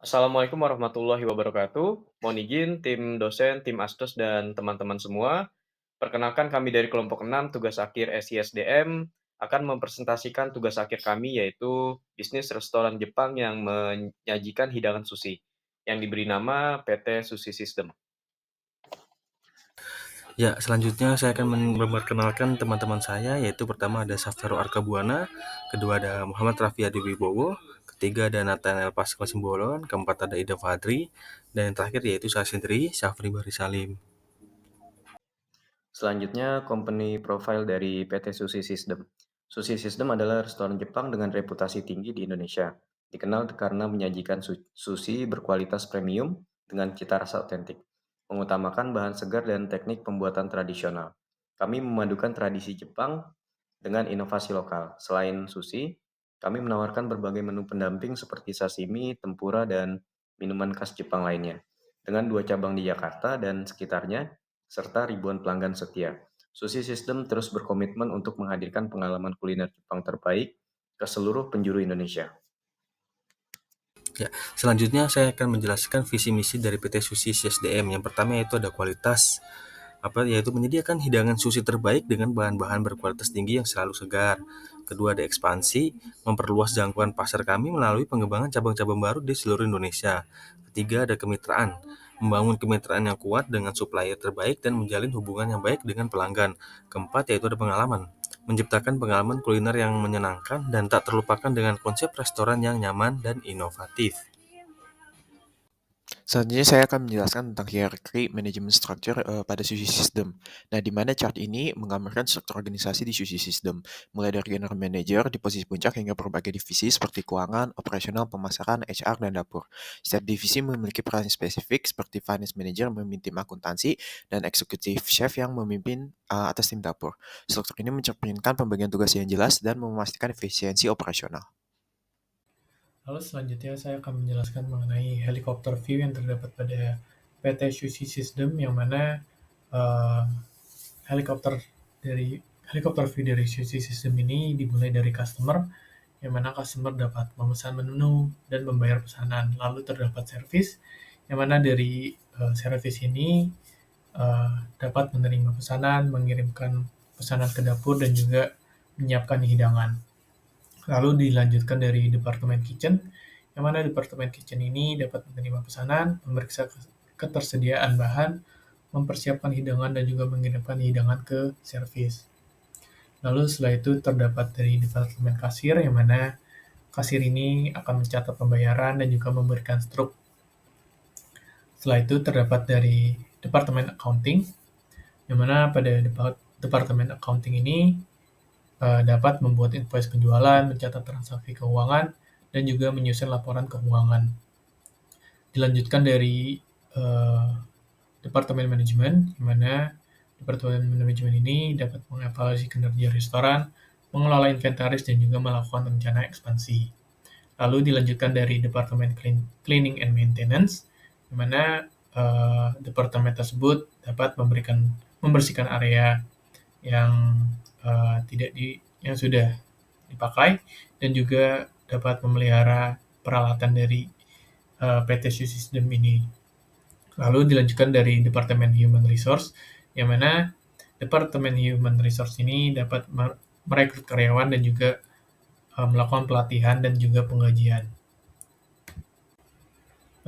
Assalamualaikum warahmatullahi wabarakatuh. Mohon izin tim dosen, tim Asdos, dan teman-teman semua. Perkenalkan kami dari kelompok 6 tugas akhir SISDM akan mempresentasikan tugas akhir kami yaitu bisnis restoran Jepang yang menyajikan hidangan sushi yang diberi nama PT Sushi System. Ya, selanjutnya saya akan memperkenalkan teman-teman saya, yaitu pertama ada Safero Arkabuana, kedua ada Muhammad Raffi Adi Wibowo, ketiga ada Nathaniel Pascal Simbolon, keempat ada Ida Fadri, dan yang terakhir yaitu saya sendiri, Syafri Bahri Salim. Selanjutnya, company profile dari PT Sushi System. Sushi System adalah restoran Jepang dengan reputasi tinggi di Indonesia. Dikenal karena menyajikan sushi berkualitas premium dengan cita rasa otentik, mengutamakan bahan segar dan teknik pembuatan tradisional. Kami memadukan tradisi Jepang dengan inovasi lokal. Selain sushi, kami menawarkan berbagai menu pendamping seperti sashimi, tempura, dan minuman khas Jepang lainnya. Dengan 2 cabang di Jakarta dan sekitarnya, serta ribuan pelanggan setia. Sushi System terus berkomitmen untuk menghadirkan pengalaman kuliner Jepang terbaik ke seluruh penjuru Indonesia. Ya, selanjutnya saya akan menjelaskan visi misi dari PT Sushi CSDM. Yang pertama yaitu ada kualitas, yaitu menyediakan hidangan sushi terbaik dengan bahan-bahan berkualitas tinggi yang selalu segar. Kedua ada ekspansi, memperluas jangkauan pasar kami melalui pengembangan cabang-cabang baru di seluruh Indonesia. Ketiga ada kemitraan, membangun kemitraan yang kuat dengan supplier terbaik dan menjalin hubungan yang baik dengan pelanggan. Keempat yaitu ada pengalaman, menciptakan pengalaman kuliner yang menyenangkan dan tak terlupakan dengan konsep restoran yang nyaman dan inovatif. Selanjutnya saya akan menjelaskan tentang hierarchy management structure pada Sushi System. Nah, di mana chart ini menggambarkan struktur organisasi di Sushi System, mulai dari general manager di posisi puncak hingga berbagai divisi seperti keuangan, operasional, pemasaran, HR, dan dapur. Setiap divisi memiliki peran spesifik seperti finance manager memimpin tim akuntansi dan executive chef yang memimpin atas tim dapur. Struktur ini mencerminkan pembagian tugas yang jelas dan memastikan efisiensi operasional. Lalu selanjutnya saya akan menjelaskan mengenai helikopter view yang terdapat pada PT Sushi System, yang mana uh, helikopter helikopter view dari Sushi System ini dimulai dari customer, yang mana customer dapat memesan menu dan membayar pesanan. Lalu terdapat service, yang mana dari service ini dapat menerima pesanan, mengirimkan pesanan ke dapur, dan juga menyiapkan hidangan. Lalu dilanjutkan dari Departemen Kitchen, yang mana Departemen Kitchen ini dapat menerima pesanan, memeriksa ketersediaan bahan, mempersiapkan hidangan, dan juga mengirimkan hidangan ke servis. Lalu setelah itu terdapat dari Departemen Kasir, yang mana kasir ini akan mencatat pembayaran dan juga memberikan struk. Setelah itu terdapat dari Departemen Accounting, yang mana pada Departemen Accounting ini dapat membuat invoice penjualan, mencatat transaksi keuangan, dan juga menyusun laporan keuangan. Dilanjutkan dari Departemen Manajemen, di mana Departemen Manajemen ini dapat mengevaluasi kinerja restoran, mengelola inventaris, dan juga melakukan rencana ekspansi. Lalu dilanjutkan dari Departemen Cleaning and Maintenance, di mana departemen tersebut dapat membersihkan area yang yang sudah dipakai, dan juga dapat memelihara peralatan dari PT Sushi System ini. Lalu dilanjutkan dari Departemen Human Resource, yang mana Departemen Human Resource ini dapat merekrut karyawan dan juga melakukan pelatihan dan juga penggajian.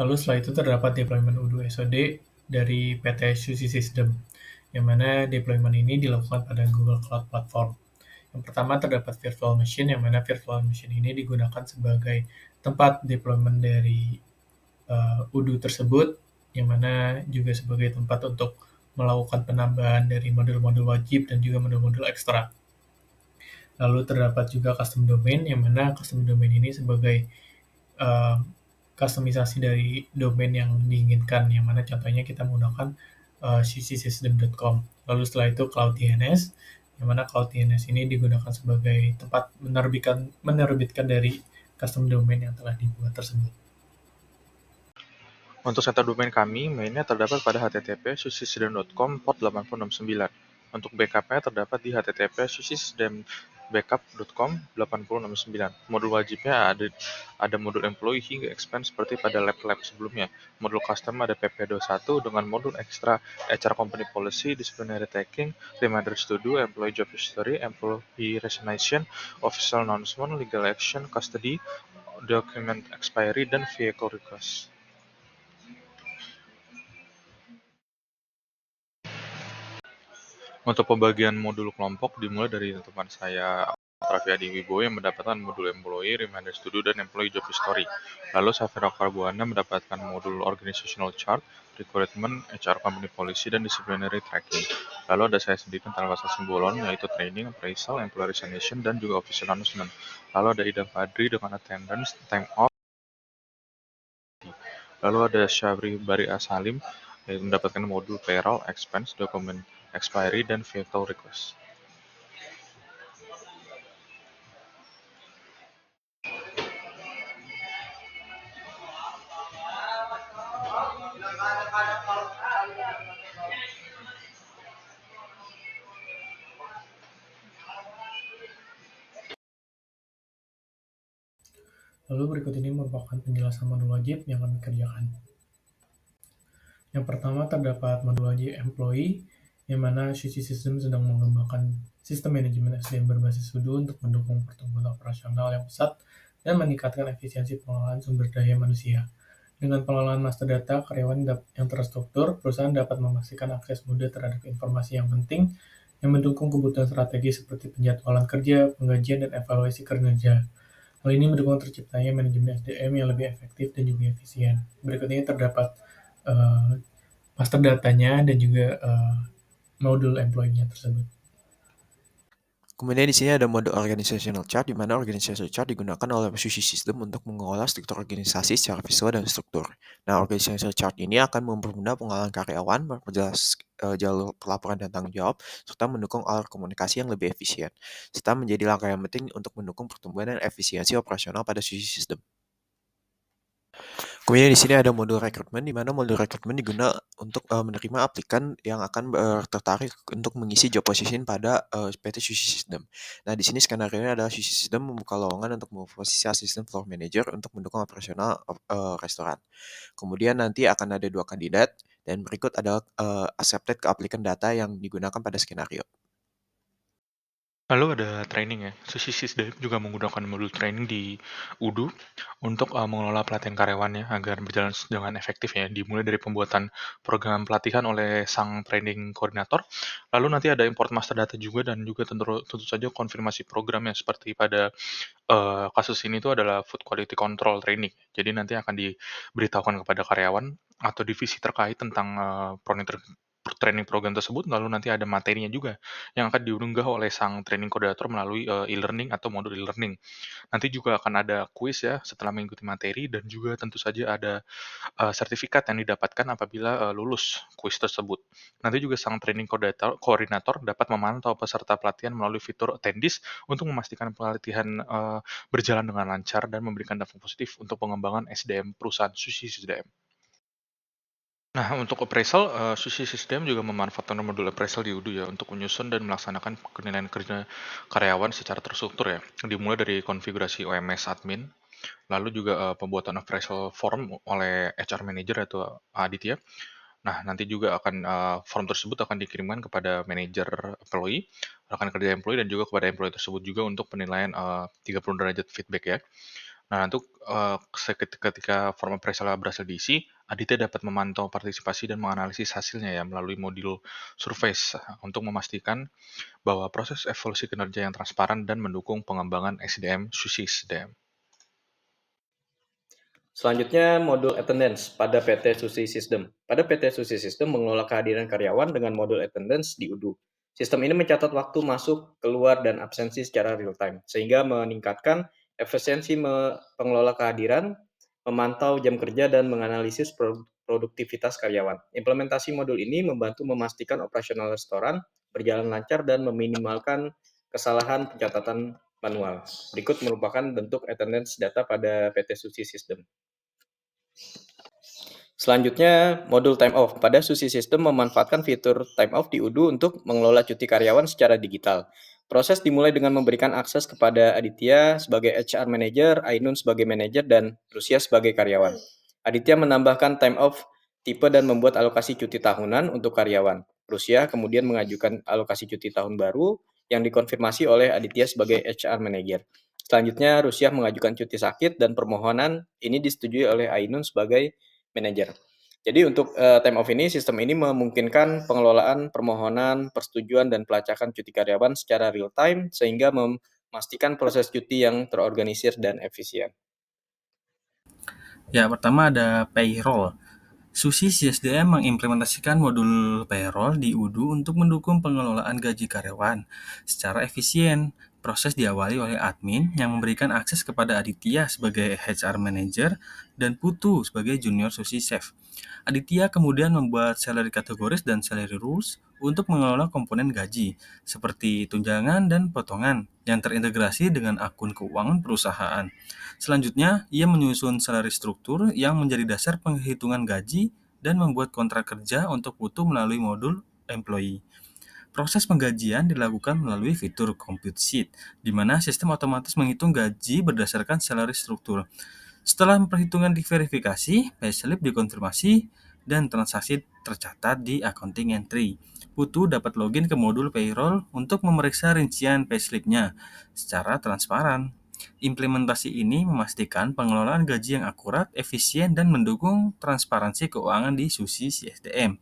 Lalu setelah itu terdapat deployment U2SOD dari PT Sushi System, yang mana deployment ini dilakukan pada Google Cloud Platform. Yang pertama terdapat virtual machine, yang mana virtual machine ini digunakan sebagai tempat deployment dari UDU tersebut, yang mana juga sebagai tempat untuk melakukan penambahan dari modul-modul wajib dan juga modul-modul ekstra. Lalu terdapat juga custom domain, yang mana custom domain ini sebagai customisasi dari domain yang diinginkan, yang mana contohnya kita menggunakan susysystem.com. Lalu setelah itu Cloud DNS, yang mana Cloud DNS ini digunakan sebagai tempat menerbitkan dari custom domain yang telah dibuat tersebut. Untuk center domain kami, mainnya terdapat pada http susysystem.com port 8069. Untuk backupnya terdapat di http susysystem backup.com/8069. Modul wajibnya ada modul employee hingga expense seperti pada lab-lab sebelumnya. Modul custom ada PP21 dengan modul ekstra HR company policy, disciplinary taking, reminders to do, employee job history, employee resignation, official announcement, legal action, custody, document expiry, dan vehicle request. Untuk pembagian modul kelompok dimulai dari teman saya Raffi Wibowo yang mendapatkan modul employee, reminders to do, dan employee job history. Lalu Safira Karbuana mendapatkan modul organizational chart, recruitment, HR company policy, dan disciplinary tracking. Lalu ada saya sendiri tentang bahasa Simbolon, yaitu training, appraisal, employee resignation, dan juga official announcement. Lalu ada Ida Fadri dengan attendance, time off. Lalu ada Syabri Bari Asalim yang mendapatkan modul payroll, expense, document expiry, dan vehicle request. Lalu berikut ini merupakan penjelasan modul wajib yang kami kerjakan. Yang pertama terdapat modul wajib employee, yang mana Susi System sedang mengembangkan sistem manajemen SDM berbasis Sudo untuk mendukung pertumbuhan operasional yang pesat dan meningkatkan efisiensi pengelolaan sumber daya manusia. Dengan pengelolaan master data karyawan yang terstruktur, perusahaan dapat memastikan akses mudah terhadap informasi yang penting yang mendukung kebutuhan strategis seperti penjadwalan kerja, penggajian, dan evaluasi kinerja. Hal ini mendukung terciptanya manajemen SDM yang lebih efektif dan juga efisien. Berikut ini terdapat master datanya dan juga modul employee-nya tersebut. Kemudian di sini ada mode organizational chart, di mana organizational chart digunakan oleh Sushi System untuk mengelola struktur organisasi secara visual dan struktur. Nah, organizational chart ini akan mempermudah pengelolaan karyawan, memperjelas jalur pelaporan dan tanggung jawab, serta mendukung alur komunikasi yang lebih efisien, serta menjadi langkah yang penting untuk mendukung pertumbuhan dan efisiensi operasional pada Sushi System. Kemudian di sini ada modul rekrutmen, di mana modul rekrutmen digunakan untuk menerima aplikan yang akan tertarik untuk mengisi job position pada PT Sushi System. Nah, di sini skenario-nya adalah Sushi System membuka lowongan untuk posisi asisten floor manager untuk mendukung operasional restoran. Kemudian nanti akan ada 2 kandidat, dan berikut adalah accepted ke aplikan data yang digunakan pada skenario. Lalu ada training ya. Sushi System juga menggunakan modul training di UDU untuk mengelola pelatihan karyawannya agar berjalan dengan efektif ya. Dimulai dari pembuatan program pelatihan oleh sang training koordinator. Lalu nanti ada import master data juga dan juga tentu saja konfirmasi programnya seperti pada kasus ini tuh adalah food quality control training. Jadi nanti akan diberitahukan kepada karyawan atau divisi terkait tentang training program tersebut, lalu nanti ada materinya juga yang akan diunggah oleh sang training koordinator melalui e-learning atau modul e-learning. Nanti juga akan ada kuis ya setelah mengikuti materi dan juga tentu saja ada sertifikat yang didapatkan apabila lulus kuis tersebut. Nanti juga sang training koordinator dapat memantau peserta pelatihan melalui fitur attendees untuk memastikan pelatihan berjalan dengan lancar dan memberikan dampak positif untuk pengembangan SDM perusahaan Sushi System. Nah, untuk appraisal, Sushi System juga memanfaatkan modul appraisal di UDU ya, untuk menyusun dan melaksanakan penilaian kerja karyawan secara terstruktur ya. Dimulai dari konfigurasi OMS admin, lalu juga pembuatan appraisal form oleh HR manager atau Aditya. Nah, nanti juga akan form tersebut akan dikirimkan kepada manajer employee, rekan kerja employee, dan juga kepada employee tersebut juga untuk penilaian 30 derajat feedback ya. Nah, untuk ketika form appraisal berhasil diisi, Aditya dapat memantau partisipasi dan menganalisis hasilnya ya melalui modul surveys untuk memastikan bahwa proses evaluasi kinerja yang transparan dan mendukung pengembangan SDM Sushi System. Selanjutnya, modul attendance pada PT Sushi System. Pada PT Sushi System mengelola kehadiran karyawan dengan modul attendance di UDU. Sistem ini mencatat waktu masuk, keluar, dan absensi secara real time, sehingga meningkatkan efisiensi pengelola kehadiran, memantau jam kerja, dan menganalisis produktivitas karyawan. Implementasi modul ini membantu memastikan operasional restoran berjalan lancar dan meminimalkan kesalahan pencatatan manual. Berikut merupakan bentuk attendance data pada PT Sushi System. Selanjutnya, modul time off. Pada Sushi System memanfaatkan fitur time off di UDU untuk mengelola cuti karyawan secara digital. Proses dimulai dengan memberikan akses kepada Aditya sebagai HR Manager, Ainun sebagai manajer, dan Rusia sebagai karyawan. Aditya menambahkan time off, tipe, dan membuat alokasi cuti tahunan untuk karyawan. Rusia kemudian mengajukan alokasi cuti tahun baru yang dikonfirmasi oleh Aditya sebagai HR Manager. Selanjutnya, Rusia mengajukan cuti sakit dan permohonan ini disetujui oleh Ainun sebagai manajer. Jadi untuk time off ini, sistem ini memungkinkan pengelolaan permohonan, persetujuan, dan pelacakan cuti karyawan secara real time sehingga memastikan proses cuti yang terorganisir dan efisien. Ya, pertama ada payroll. SUSI CSDM mengimplementasikan modul payroll di UDU untuk mendukung pengelolaan gaji karyawan secara efisien. Proses diawali oleh admin yang memberikan akses kepada Aditya sebagai HR Manager dan Putu sebagai Junior SUSI Chef. Aditya kemudian membuat salary categories dan salary rules untuk mengelola komponen gaji, seperti tunjangan dan potongan yang terintegrasi dengan akun keuangan perusahaan. Selanjutnya, ia menyusun salary struktur yang menjadi dasar penghitungan gaji dan membuat kontrak kerja untuk Putu melalui modul employee. Proses penggajian dilakukan melalui fitur Compute Sheet, di mana sistem otomatis menghitung gaji berdasarkan salary struktur. Setelah perhitungan diverifikasi, payslip dikonfirmasi, dan transaksi tercatat di accounting entry. Putu dapat login ke modul payroll untuk memeriksa rincian payslip-nya secara transparan. Implementasi ini memastikan pengelolaan gaji yang akurat, efisien, dan mendukung transparansi keuangan di SUSI CSDM.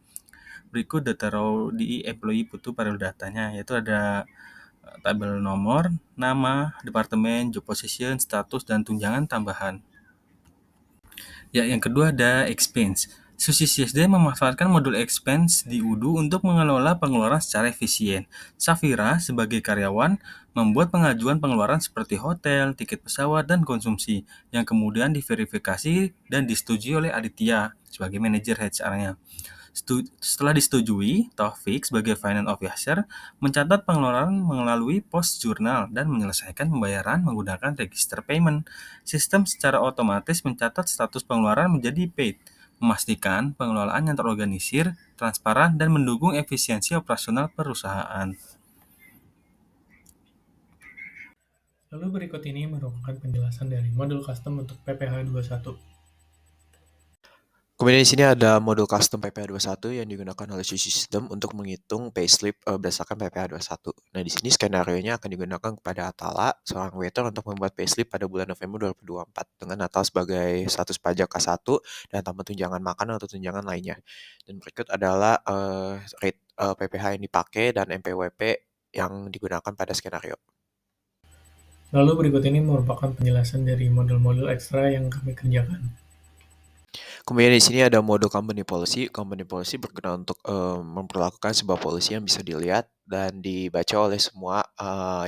Berikut data raw di employee Putu payroll datanya, yaitu ada tabel nomor, nama, departemen, job position, status, dan tunjangan tambahan. Ya, yang kedua ada expense. SUSI CSD memanfaatkan modul expense di UDU untuk mengelola pengeluaran secara efisien. Safira sebagai karyawan membuat pengajuan pengeluaran seperti hotel, tiket pesawat, dan konsumsi yang kemudian diverifikasi dan disetujui oleh Aditya sebagai manajer HR-nya. Setelah disetujui, Taufik sebagai finance officer mencatat pengeluaran melalui post jurnal dan menyelesaikan pembayaran menggunakan register payment. Sistem secara otomatis mencatat status pengeluaran menjadi paid, memastikan pengelolaan yang terorganisir, transparan, dan mendukung efisiensi operasional perusahaan. Lalu berikut ini merupakan penjelasan dari modul custom untuk PPH 21. Kemudian di sini ada modul custom PPH 21 yang digunakan oleh SUSI System untuk menghitung payslip berdasarkan PPH 21. Nah, di sini skenario-nya akan digunakan kepada Atala, seorang waiter, untuk membuat payslip pada bulan November 2024 dengan Atala sebagai status pajak K1 dan tambah tunjangan makan atau tunjangan lainnya. Dan berikut adalah rate PPH yang dipakai dan MPWP yang digunakan pada skenario. Lalu berikut ini merupakan penjelasan dari modul-modul ekstra yang kami kerjakan. Kemudian di sini ada modul company policy. Company policy berguna untuk memperlakukan sebuah policy yang bisa dilihat dan dibaca oleh semua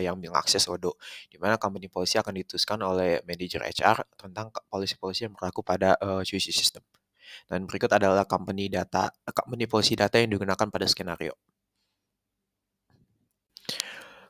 yang mengakses Odoo. Di mana company policy akan dituliskan oleh manajer HR tentang policy-policy yang berlaku pada SUSI system. Dan berikut adalah company policy data yang digunakan pada skenario.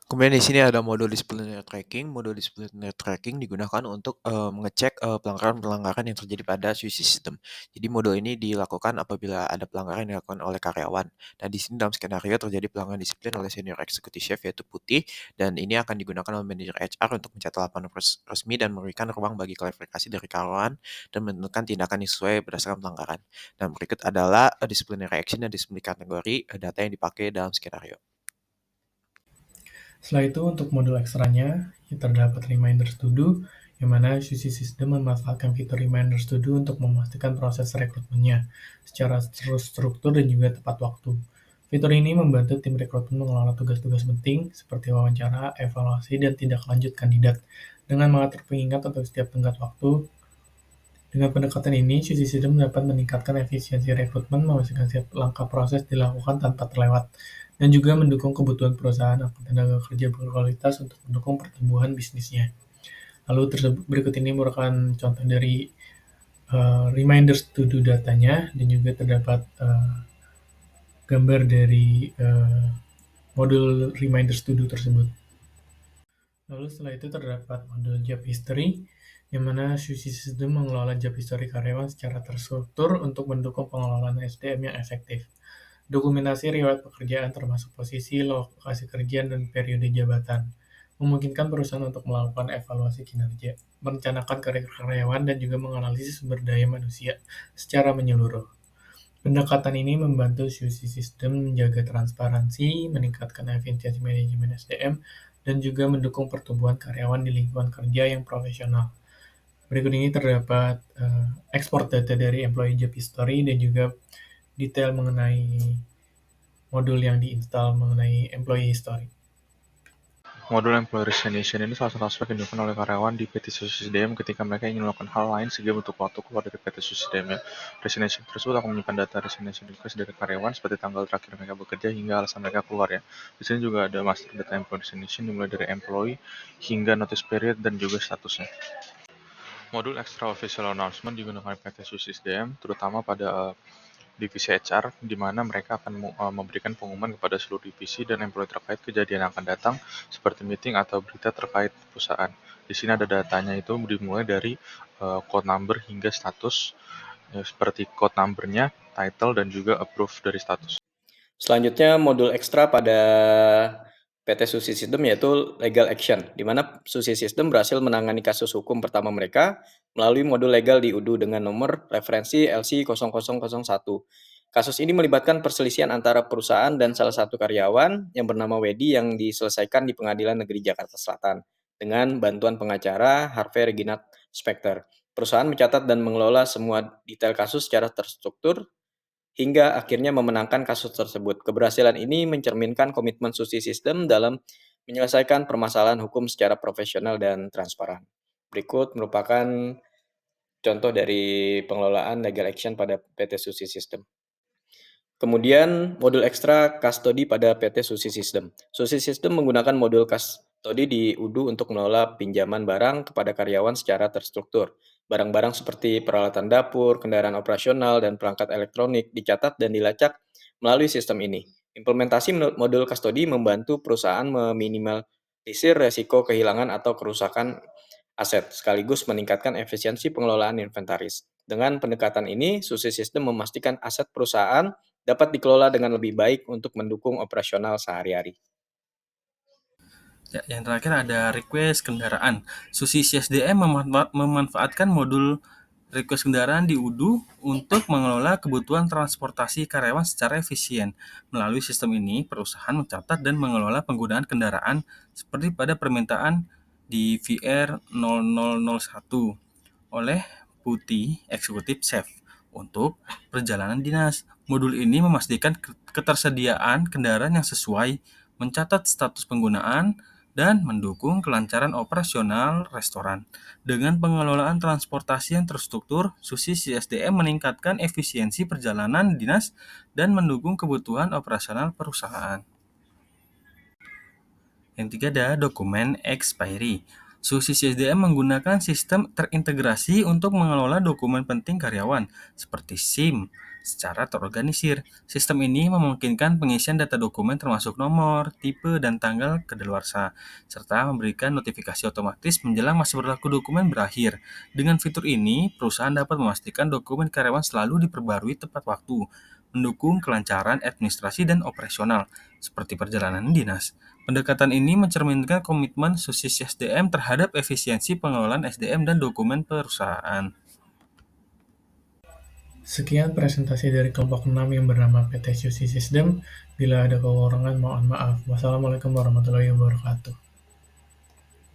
Kemudian di sini ada modul disciplinary tracking. Modul disciplinary tracking digunakan untuk mengecek pelanggaran-pelanggaran yang terjadi pada SUSI system. Jadi modul ini dilakukan apabila ada pelanggaran yang dilakukan oleh karyawan. Dan di sini dalam skenario terjadi pelanggaran disiplin oleh senior executive chef yaitu Putih, dan ini akan digunakan oleh manajer HR untuk mencatat laporan resmi dan memberikan ruang bagi klarifikasi dari karyawan dan menentukan tindakan yang sesuai berdasarkan pelanggaran. Dan berikut adalah disciplinary action dan disciplinary kategori data yang dipakai dalam skenario. Setelah itu, untuk modul ekstranya, terdapat reminders to do, yang mana SUSI System memanfaatkan fitur reminders to do untuk memastikan proses rekrutmennya secara terstruktur dan juga tepat waktu. Fitur ini membantu tim rekrutmen mengelola tugas-tugas penting seperti wawancara, evaluasi, dan tindak lanjut kandidat dengan mengatur pengingat untuk setiap tenggat waktu. Dengan pendekatan ini, SUSI System dapat meningkatkan efisiensi rekrutmen, memastikan setiap langkah proses dilakukan tanpa terlewat, dan juga mendukung kebutuhan perusahaan akan tenaga kerja berkualitas untuk mendukung pertumbuhan bisnisnya. Lalu berikut ini merupakan contoh dari reminders to do datanya, dan juga terdapat gambar dari modul reminders to do tersebut. Lalu setelah itu terdapat modul job history, yang mana SUSI System mengelola job history karyawan secara terstruktur untuk mendukung pengelolaan SDM yang efektif. dokumentasi riwayat pekerjaan termasuk posisi, lokasi kerja, dan periode jabatan, memungkinkan perusahaan untuk melakukan evaluasi kinerja, merencanakan karir karyawan, dan juga menganalisis sumber daya manusia secara menyeluruh. Pendekatan ini membantu SUSI System menjaga transparansi, meningkatkan efisiensi manajemen SDM, dan juga mendukung pertumbuhan karyawan di lingkungan kerja yang profesional. Berikut ini terdapat ekspor data dari employee job history dan juga detail mengenai modul yang diinstal mengenai employee history. Modul Employee Resignation ini salah satu aspek yang dilakukan oleh karyawan di PT Susi SDM ketika mereka ingin melakukan hal lain sehingga butuh waktu keluar dari PT Susi SDM. Resignation tersebut akan menyimpan data resignation request dari karyawan seperti tanggal terakhir mereka bekerja hingga alasan mereka keluar ya. Di sini juga ada master data Employee Resignation dimulai dari employee hingga notice period dan juga statusnya. Modul Extra Official Announcement digunakan PT Susi SDM terutama pada divisi HR, di mana mereka akan memberikan pengumuman kepada seluruh divisi dan employee terkait kejadian yang akan datang, seperti meeting atau berita terkait perusahaan. Di sini ada datanya itu dimulai dari code number hingga status, seperti code number-nya, title, dan juga approve dari status. Selanjutnya modul ekstra pada PT Susi System yaitu Legal Action, di mana Susi System berhasil menangani kasus hukum pertama mereka melalui modul legal di UDU dengan nomor referensi LC0001. Kasus ini melibatkan perselisihan antara perusahaan dan salah satu karyawan yang bernama Wedi yang diselesaikan di Pengadilan Negeri Jakarta Selatan dengan bantuan pengacara Harvey Reginald Specter. Perusahaan mencatat dan mengelola semua detail kasus secara terstruktur hingga akhirnya memenangkan kasus tersebut. Keberhasilan ini mencerminkan komitmen Susi System dalam menyelesaikan permasalahan hukum secara profesional dan transparan. Berikut merupakan contoh dari pengelolaan legal action pada PT Susi System. Kemudian modul ekstra custody pada PT Susi System. Susi System menggunakan modul custody di UDU untuk mengelola pinjaman barang kepada karyawan secara terstruktur. Barang-barang seperti peralatan dapur, kendaraan operasional, dan perangkat elektronik dicatat dan dilacak melalui sistem ini. Implementasi modul custody membantu perusahaan meminimalisir resiko kehilangan atau kerusakan aset, sekaligus meningkatkan efisiensi pengelolaan inventaris. Dengan pendekatan ini, Susi System memastikan aset perusahaan dapat dikelola dengan lebih baik untuk mendukung operasional sehari-hari. Ya, yang terakhir ada request kendaraan. Susi SDM memanfaatkan modul request kendaraan di UDU untuk mengelola kebutuhan transportasi karyawan secara efisien. Melalui sistem ini, perusahaan mencatat dan mengelola penggunaan kendaraan seperti pada permintaan di VR 0001 oleh Putih Executive Chef untuk perjalanan dinas. Modul ini memastikan ketersediaan kendaraan yang sesuai, mencatat status penggunaan, dan mendukung kelancaran operasional restoran. Dengan pengelolaan transportasi yang terstruktur, Susi SDM meningkatkan efisiensi perjalanan dinas dan mendukung kebutuhan operasional perusahaan. Yang ketiga ada dokumen expiry. Susi SDM menggunakan sistem terintegrasi untuk mengelola dokumen penting karyawan, seperti SIM, secara terorganisir. Sistem ini memungkinkan pengisian data dokumen termasuk nomor, tipe, dan tanggal kedaluarsa, serta memberikan notifikasi otomatis menjelang masa berlaku dokumen berakhir. Dengan fitur ini, perusahaan dapat memastikan dokumen karyawan selalu diperbarui tepat waktu, mendukung kelancaran administrasi dan operasional, seperti perjalanan dinas. Pendekatan ini mencerminkan komitmen Susi SDM terhadap efisiensi pengelolaan SDM dan dokumen perusahaan. Sekian presentasi dari kelompok 6 yang bernama PT Susi System. Bila ada kekurangan, mohon maaf. Wassalamualaikum warahmatullahi wabarakatuh.